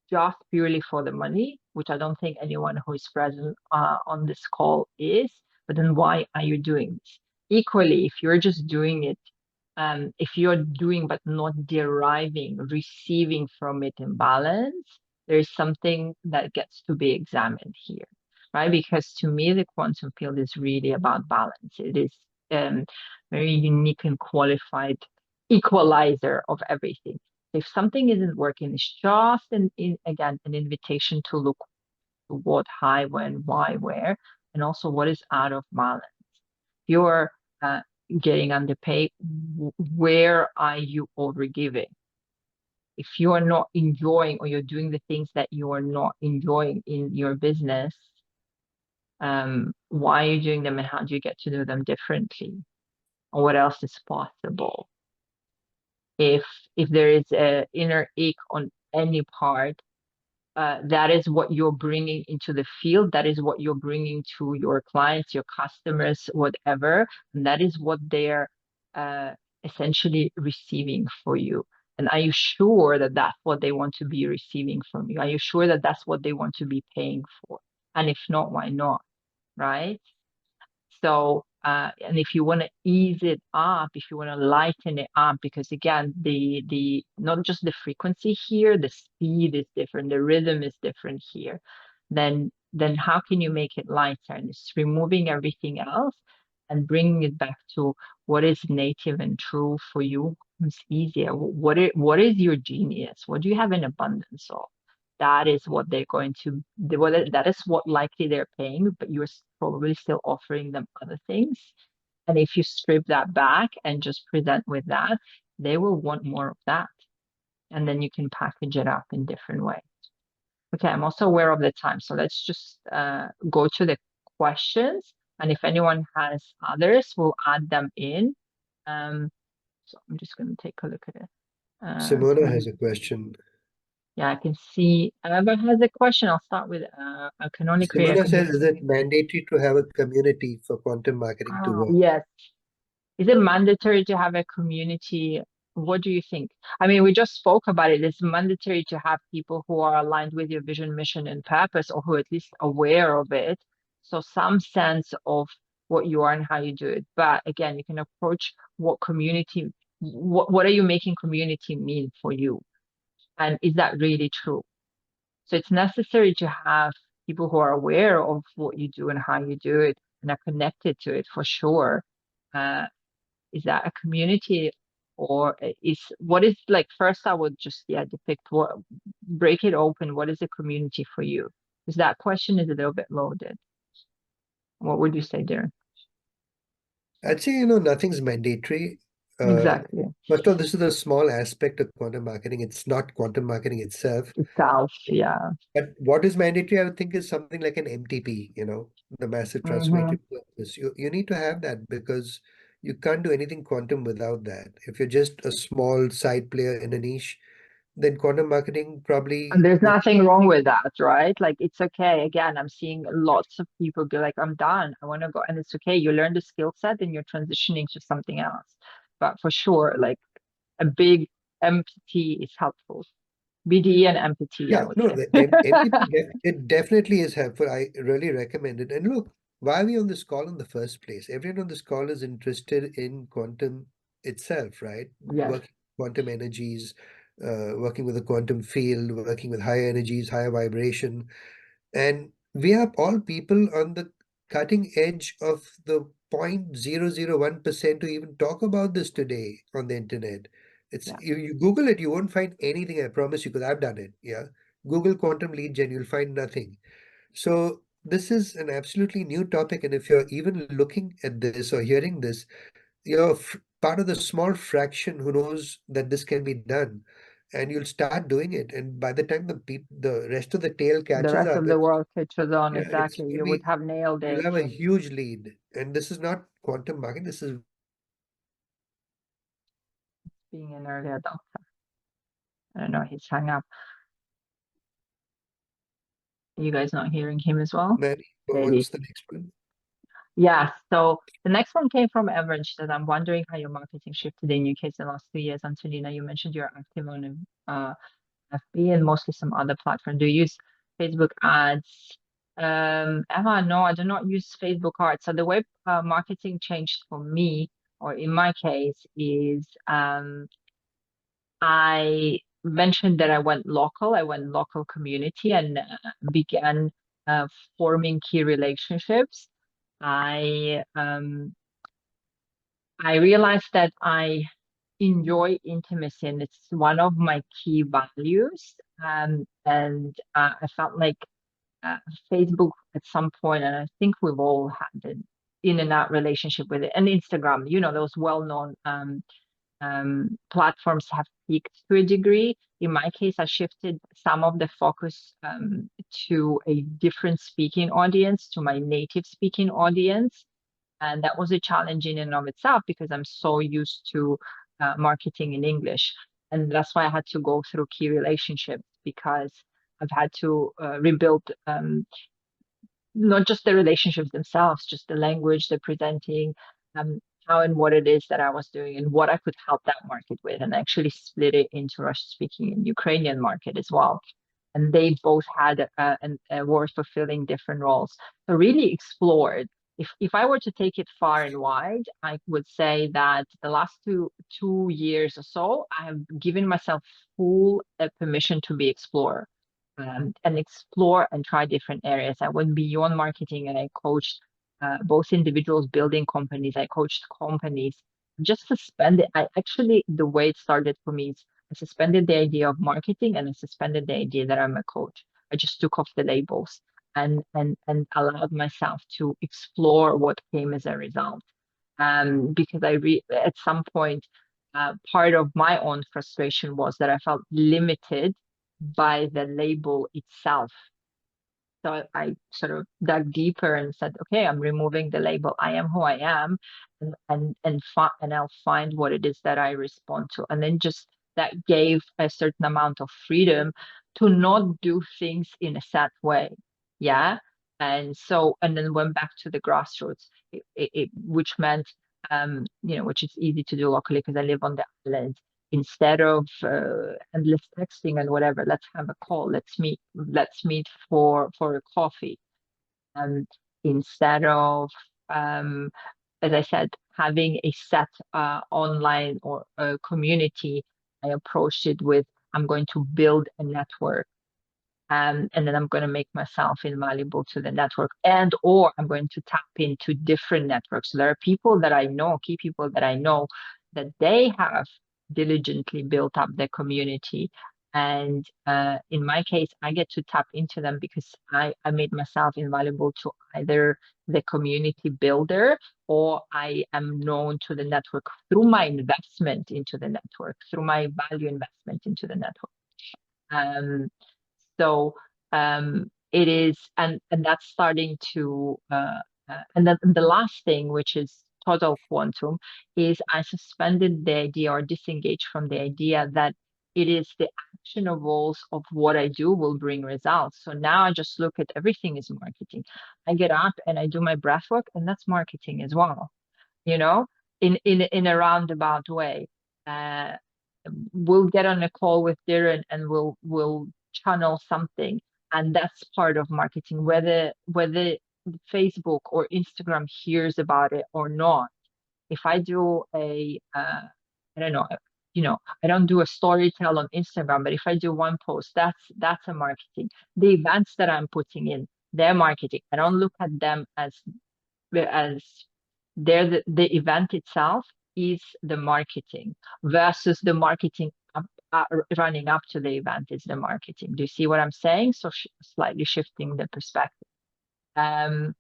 just purely for the money, which I don't think anyone who is present on this call is. But then why are you doing this? Equally, if you're just doing it, if you're doing but not deriving, receiving from it in balance, there's something that gets to be examined here, right? Because to me, the quantum field is really about balance. It is very unique and qualified equalizer of everything. If something isn't working, it's just again an invitation to look to what, how, when, why, where, and also what is out of balance. You're getting underpaid. Where are you overgiving? If you are not enjoying, or you're doing the things that you are not enjoying in your business, why are you doing them, and how do you get to do them differently? Or what else is possible? If there is an inner ache on any part, that is what you're bringing into the field. That is what you're bringing to your clients, your customers, whatever. And that is what they're essentially receiving for you. And are you sure that that's what they want to be receiving from you? Are you sure that that's what they want to be paying for? And if not, why not? Right? So, and if you want to ease it up, if you want to lighten it up, because again, the not just the frequency here, the speed is different, the rhythm is different here, then how can you make it lighter? And it's removing everything else and bringing it back to what is native and true for you. It's easier. What is your genius? What do you have in abundance of? That is what they're going to, that is what likely they're paying, but you're probably still offering them other things. And if you strip that back and just present with that, they will want more of that. And then you can package it up in different ways. Okay, I'm also aware of the time. So let's just go to the questions. And if anyone has others, we'll add them in. So I'm just going to take a look at it.
Simona has a question.
Yeah, I can see Eva has a question. I'll start with I can only create a
Simona says,
community.
is it mandatory to have a community for quantum marketing to work?
Yes. Is it mandatory to have a community? What do you think? I mean, we just spoke about it. It's mandatory to have people who are aligned with your vision, mission, and purpose, or who are at least aware of it. So some sense of what you are and how you do it. But again, you can approach what community, what are you making community mean for you? And is that really true? So it's necessary to have people who are aware of what you do and how you do it and are connected to it for sure. Is that a community? Or what is like, first I would just, depict break it open. What is a community for you? Because that question is a little bit loaded. What would you say, Dhiren?
I'd say, nothing's mandatory.
Exactly.
First of all, this is a small aspect of quantum marketing. It's not quantum marketing itself.
Itself, yeah.
But what is mandatory, I would think, is something like an MTP, the massive
Mm-hmm.
transformative purpose. You need to have that because you can't do anything quantum without that. If you're just a small side player in a niche, then quantum marketing
And
probably
there's
would.
nothing wrong with that, right? Like, it's okay. Again, I'm seeing lots of people be like, I'm done. I want to go. And it's okay. You learn the skill set and you're transitioning to something else. But for sure, like a big MPT is helpful. BDE and MPT, I
Yeah,
would
no,
say.
the MTP, it definitely is helpful. I really recommend it. And look, why are we on this call in the first place? Everyone on this call is interested in quantum itself, right?
Yes,
Working quantum energies, working with the quantum field, working with higher energies, higher vibration. And we are all people on the cutting edge of the 0.001% to even talk about this today on the internet. It's
yeah.
you Google it, you won't find anything, I promise you, because I've done it. Yeah. Google quantum lead gen, you'll find nothing. So this is an absolutely new topic, and if you're even looking at this or hearing this, you're part of the small fraction who knows that this can be done, and you'll start doing it. And by the time the rest of the tail
The
catches
rest
up,
of the world catches on,
yeah, it's
exactly.
gonna
You would
be
have nailed
you'll
it.
have a huge lead. And this is not quantum marketing. This is
Being an early adopter. I don't know, he's hung up. You guys not hearing him as well?
Manny.
Maybe.
What's the next one?
Yeah, so the next one came from Evan. She said, I'm wondering how your marketing shifted in UK in the last 2 years. Antonina, you mentioned you're active on FB and mostly some other platform. Do you use Facebook ads? Emma, no, I do not use Facebook ads. So the way marketing changed for me, or in my case, is I mentioned that I went local. I went local community and began forming key relationships. I um, I realized that I enjoy intimacy, and it's one of my key values. And I felt like uh, Facebook at some point, and I think we've all had an in and out relationship with it, and Instagram, those well-known platforms have peaked to a degree. In my case, I shifted some of the focus to a different speaking audience, to my native speaking audience. And that was a challenge in and of itself because I'm so used to marketing in English. And that's why I had to go through key relationships because I've had to rebuild not just the relationships themselves, just the language, the presenting, how and what it is that I was doing and what I could help that market with, and actually split it into Russian speaking and Ukrainian market as well. And they both had were fulfilling different roles. So really explored. If I were to take it far and wide, I would say that the last two years or so, I have given myself full permission to be explorer and explore and try different areas. I went beyond marketing and I coached both individuals building companies. I coached companies. Just suspended. I actually, the way it started for me is I suspended the idea of marketing and I suspended the idea that I'm a coach. I just took off the labels and allowed myself to explore what came as a result. Because at some point, part of my own frustration was that I felt limited by the label itself. So I sort of dug deeper and said, okay, I'm removing the label. I am who I am, and I'll find what it is that I respond to. And then just that gave a certain amount of freedom to not do things in a set way. Yeah. And then went back to the grassroots, which meant, which is easy to do locally because I live on the island. Instead of endless texting and whatever, let's have a call. Let's meet for a coffee. And instead of, as I said, having a set online or a community, I approached it with I'm going to build a network. And then I'm going to make myself invaluable to the network, or I'm going to tap into different networks. So there are people that I know, key people that I know, that they have diligently built up their community. And in my case, I get to tap into them because I made myself invaluable to either the community builder, or I am known to the network through my investment into the network, through my value investment into the network. So it is, and that's starting to, and then the last thing, which is total quantum, is I suspended the idea or disengaged from the idea that it is the actionables of what I do will bring results. So now I just look at everything as marketing. I get up and I do my breath work, and that's marketing as well, you know, in a roundabout way. We'll get on a call with Dhiren and we'll channel something, and that's part of marketing, whether Facebook or Instagram hears about it or not. If I do I don't know, I don't do a storytell on Instagram, but if I do one post, that's a marketing. The events that I'm putting in, they're marketing. I don't look at them as they're the event itself is the marketing, versus the marketing running up to the event is the marketing. Do you see what I'm saying? So slightly shifting the perspective. And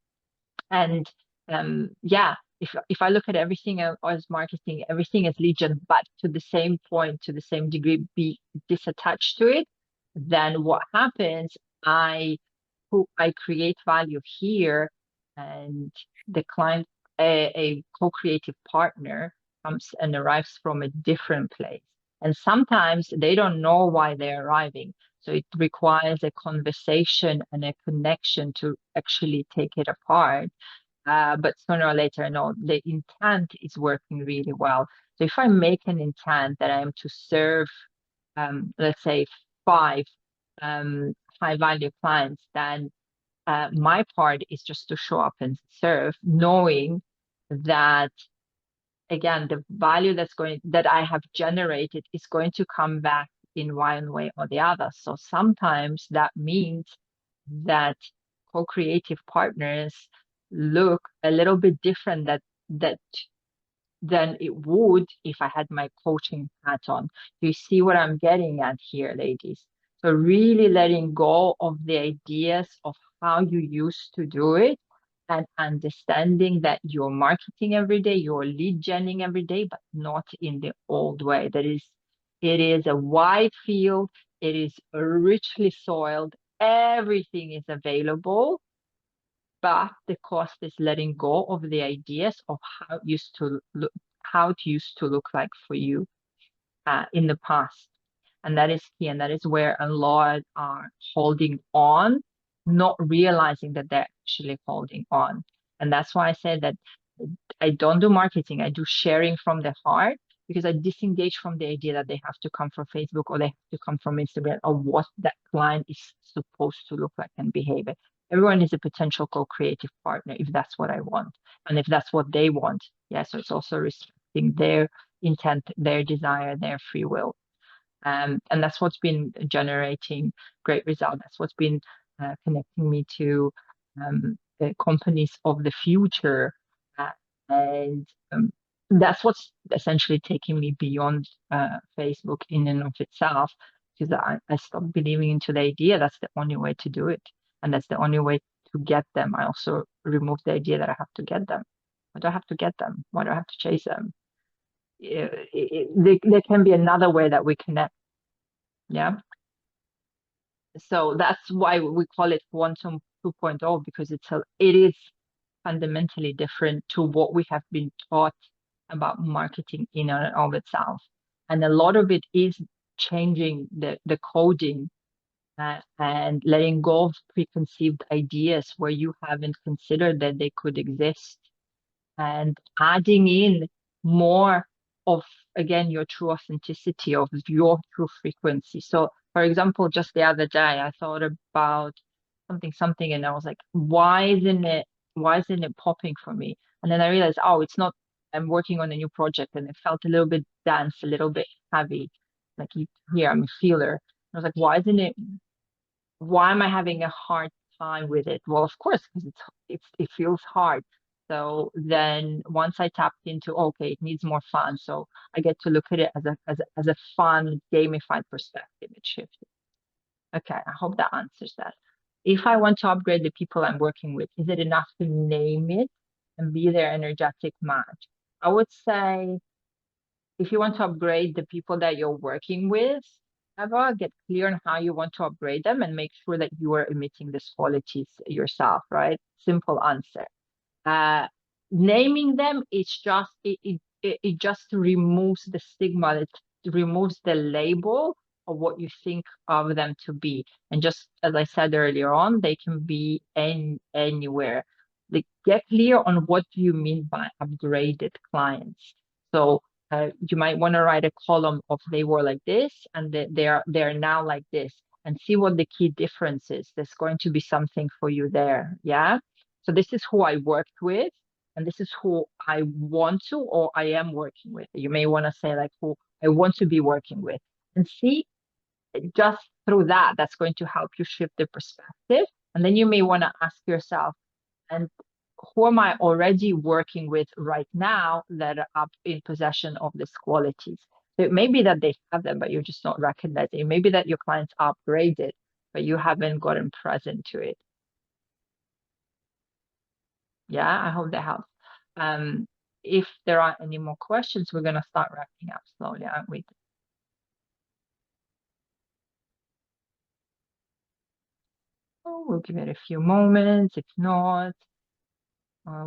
yeah, if I look at everything as marketing, everything is lead gen, but to the same point, to the same degree, be disattached to it, then what happens? I create value here, and the client, a co-creative partner, comes and arrives from a different place. And sometimes they don't know why they're arriving. So it requires a conversation and a connection to actually take it apart. But sooner or later, no, the intent is working really well. So if I make an intent that I am to serve, let's say 5 high value clients, then my part is just to show up and serve, knowing that, again, the value that I have generated is going to come back in one way or the other. So sometimes that means that co-creative partners look a little bit different than it would if I had my coaching hat on. Do you see what I'm getting at here, ladies? So really letting go of the ideas of how you used to do it, and understanding that you're marketing every day, you're lead genning every day, but not in the old way. It is a wide field, it is richly soiled, everything is available, but the cost is letting go of the ideas of how it used to look like for you in the past. And that is key, and that is where a lot are holding on, not realizing that they're actually holding on. And that's why I said that I don't do marketing, I do sharing from the heart, because I disengage from the idea that they have to come from Facebook or they have to come from Instagram, or what that client is supposed to look like and behave. Everyone is a potential co-creative partner if that's what I want, and if that's what they want. Yeah, so it's also respecting their intent, their desire, their free will. And that's what's been generating great results. That's what's been connecting me to the companies of the future. And that's what's essentially taking me beyond Facebook in and of itself, because I stopped believing into the idea that's the only way to do it. And that's the only way to get them. I also removed the idea that I have to get them. Why do I have to get them? Why do I have to chase them? There can be another way that we connect. Yeah. So that's why we call it Quantum 2.0, because it is fundamentally different to what we have been taught about marketing in and of itself. And a lot of it is changing the coding and letting go of preconceived ideas where you haven't considered that they could exist, and adding in more of, again, your true authenticity, of your true frequency. So for example, just the other day I thought about something and I was like, why isn't it popping for me? And then I realized, oh, it's not, I'm working on a new project and it felt a little bit dense, a little bit heavy. Like here, I'm a feeler. I was like, why am I having a hard time with it? Well, of course, because it feels hard. So then once I tapped into, okay, it needs more fun. So I get to look at it as a fun, gamified perspective. It shifted. Okay, I hope that answers that. If I want to upgrade the people I'm working with, is it enough to name it and be their energetic match? I would say if you want to upgrade the people that you're working with, Eva, get clear on how you want to upgrade them and make sure that you are emitting these qualities yourself, right? Simple answer. Naming them, it just removes the stigma, it removes the label of what you think of them to be. And just as I said earlier on, they can be anywhere. Like, get clear on what do you mean by upgraded clients. So you might want to write a column of they were like this and they're now like this, and see what the key difference is. There's going to be something for you there. Yeah. So this is who I worked with, and this is who I want to or I am working with. You may want to say like who I want to be working with, and see just through that, that's going to help you shift the perspective. And then you may want to ask yourself, and who am I already working with right now that are up in possession of these qualities? So it may be that they have them, but you're just not recognizing. It may be that your clients are upgraded, but you haven't gotten present to it. Yeah, I hope that helps. If there aren't any more questions, we're going to start wrapping up slowly, aren't we? Oh, we'll give it a few moments. If not,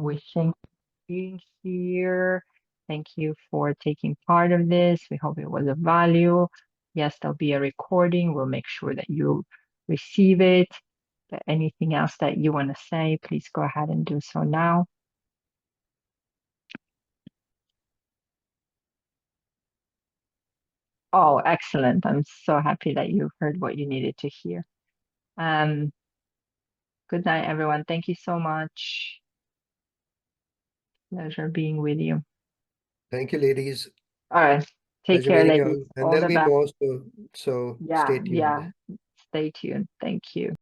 we thank you for being here. Thank you for taking part of this. We hope it was of value. Yes, there'll be a recording. We'll make sure that you receive it. But anything else that you want to say, please go ahead and do so now. Oh, excellent. I'm so happy that you heard what you needed to hear. Good night, everyone. Thank you so much. Pleasure being with you.
Thank you, ladies.
All right. Take
Pleasure
care,
meeting you
ladies.
all. And
All
there'll
the
be
best.
more, so stay tuned.
Yeah. Stay tuned. Thank you.